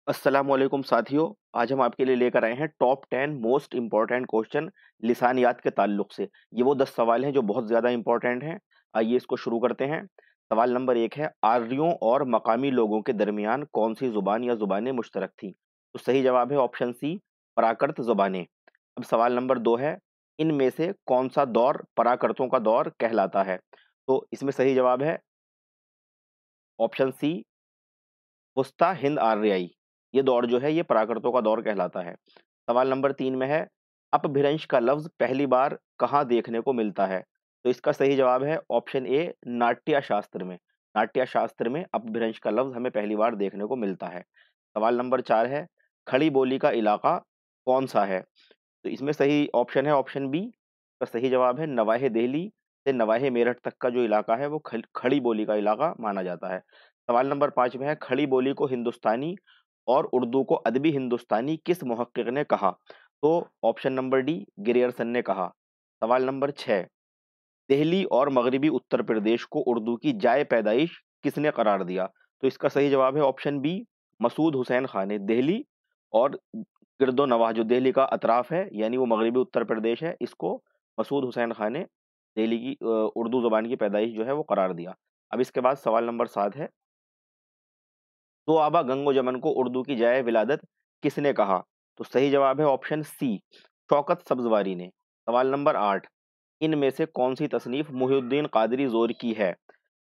अस्सलाम वालेकुम साथियों। आज हम आपके लिए लेकर आए हैं टॉप 10 मोस्ट इम्पोर्टेंट क्वेश्चन लिसानियात के ताल्लुक से। ये वो 10 सवाल हैं जो बहुत ज़्यादा इम्पोर्टेंट हैं। आइए इसको शुरू करते हैं। सवाल नंबर 1 है, आर्यों और मकामी लोगों के दरमियान कौन-सी ज़ुबान या ज़ुबानें मुश्तरक थीं? तो सही जवाब है ऑप्शन सी, प्राकृत ज़ुबानें। अब सवाल नंबर 2 है, इनमें से कौन-सा दौर प्राकृतों का दौर कहलाता है? तो इसमें सही जवाब है ऑप्शन सी, वुस्ता हिंद आर्याई। ये दौर जो है ये प्राकृतों का दौर कहलाता है। सवाल नंबर 3 में है, अपभ्रंश का लफ्ज़ पहली बार कहाँ देखने को मिलता है? तो इसका सही जवाब है ऑप्शन ए, नाट्य शास्त्र में। नाट्य शास्त्र में अपभ्रंश का लफ्ज़ हमें पहली बार देखने को मिलता है। सवाल नंबर 4 है, खड़ी बोली का इलाका कौन-सा है? तो इसमें सही ऑप्शन है ऑप्शन बी। इसका सही जवाब है नवाहे दिल्ली से नवाहे मेरठ तक का जो इलाका है वो खड़ी बोली का इलाका माना जाता है। सवाल नंबर 5 में है, खड़ी बोली को हिंदुस्तानी और उर्दू को अदबी हिंदुस्तानी किस मुहक्किक ने कहा? तो ऑप्शन नंबर डी, ग्रियर्सन ने कहा। सवाल नंबर 6, दिल्ली और मगरिबी उत्तर प्रदेश को उर्दू की जाए पैदाइश किसने करार दिया? तो इसका सही जवाब है ऑप्शन बी, मसूद हुसैन खान ने। दिल्ली और गिरदो-नवाह जो दिल्ली का अतराफ है यानी वो मगरिबी उत्तर प्रदेश है, इसको मसूद हुसैन खान ने दिल्ली की उर्दू ज़ुबान की पैदाइश जो है वो करार दिया। अब इसके बाद सवाल नंबर 7 है, दोआबा गंगो-जमन को उर्दू की जाए विलादत किसने कहा? तो सही जवाब है ऑप्शन सी, शौकत सब्ज़वारी ने। सवाल नंबर 8, इनमें से कौन-सी तसनीफ़ मुहिउद्दीन कादरी ज़ोर की है?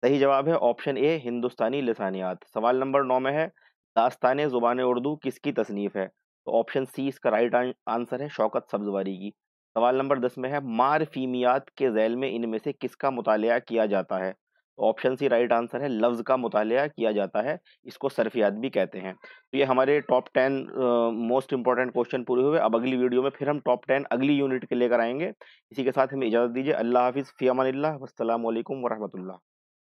सही जवाब है ऑप्शन ए, हिंदुस्तानी लिसानियात। सवाल नंबर 9 में है, दास्तान ज़ुबान उर्दू किसकी तसनीफ़ है? तो ऑप्शन सी इसका राइट आंसर है शौकत सब्ज़वारी की। सवाल नंबर 10 में है, मारफ़ीमियात के ज़ैल में इनमें से किसका मुतालिया किया जाता है? तो ऑप्शन सी राइट आंसर है, लफ्ज़ का मुतालिया किया जाता है, इसको सर्फ़ियात भी कहते हैं। तो ये हमारे टॉप 10 मोस्ट इम्पोर्टेंट क्वेश्चन पूरे हुए। अब अगली वीडियो में फिर हम टॉप 10 अगली यूनिट के लेकर आएँगे। इसी के साथ हमें इजाज़त दीजिए। अल्लाह हाफ़िज़, फ़ी अमानिल्लाह, वस्सलामु अलैकुम व रहमतुल्लाह।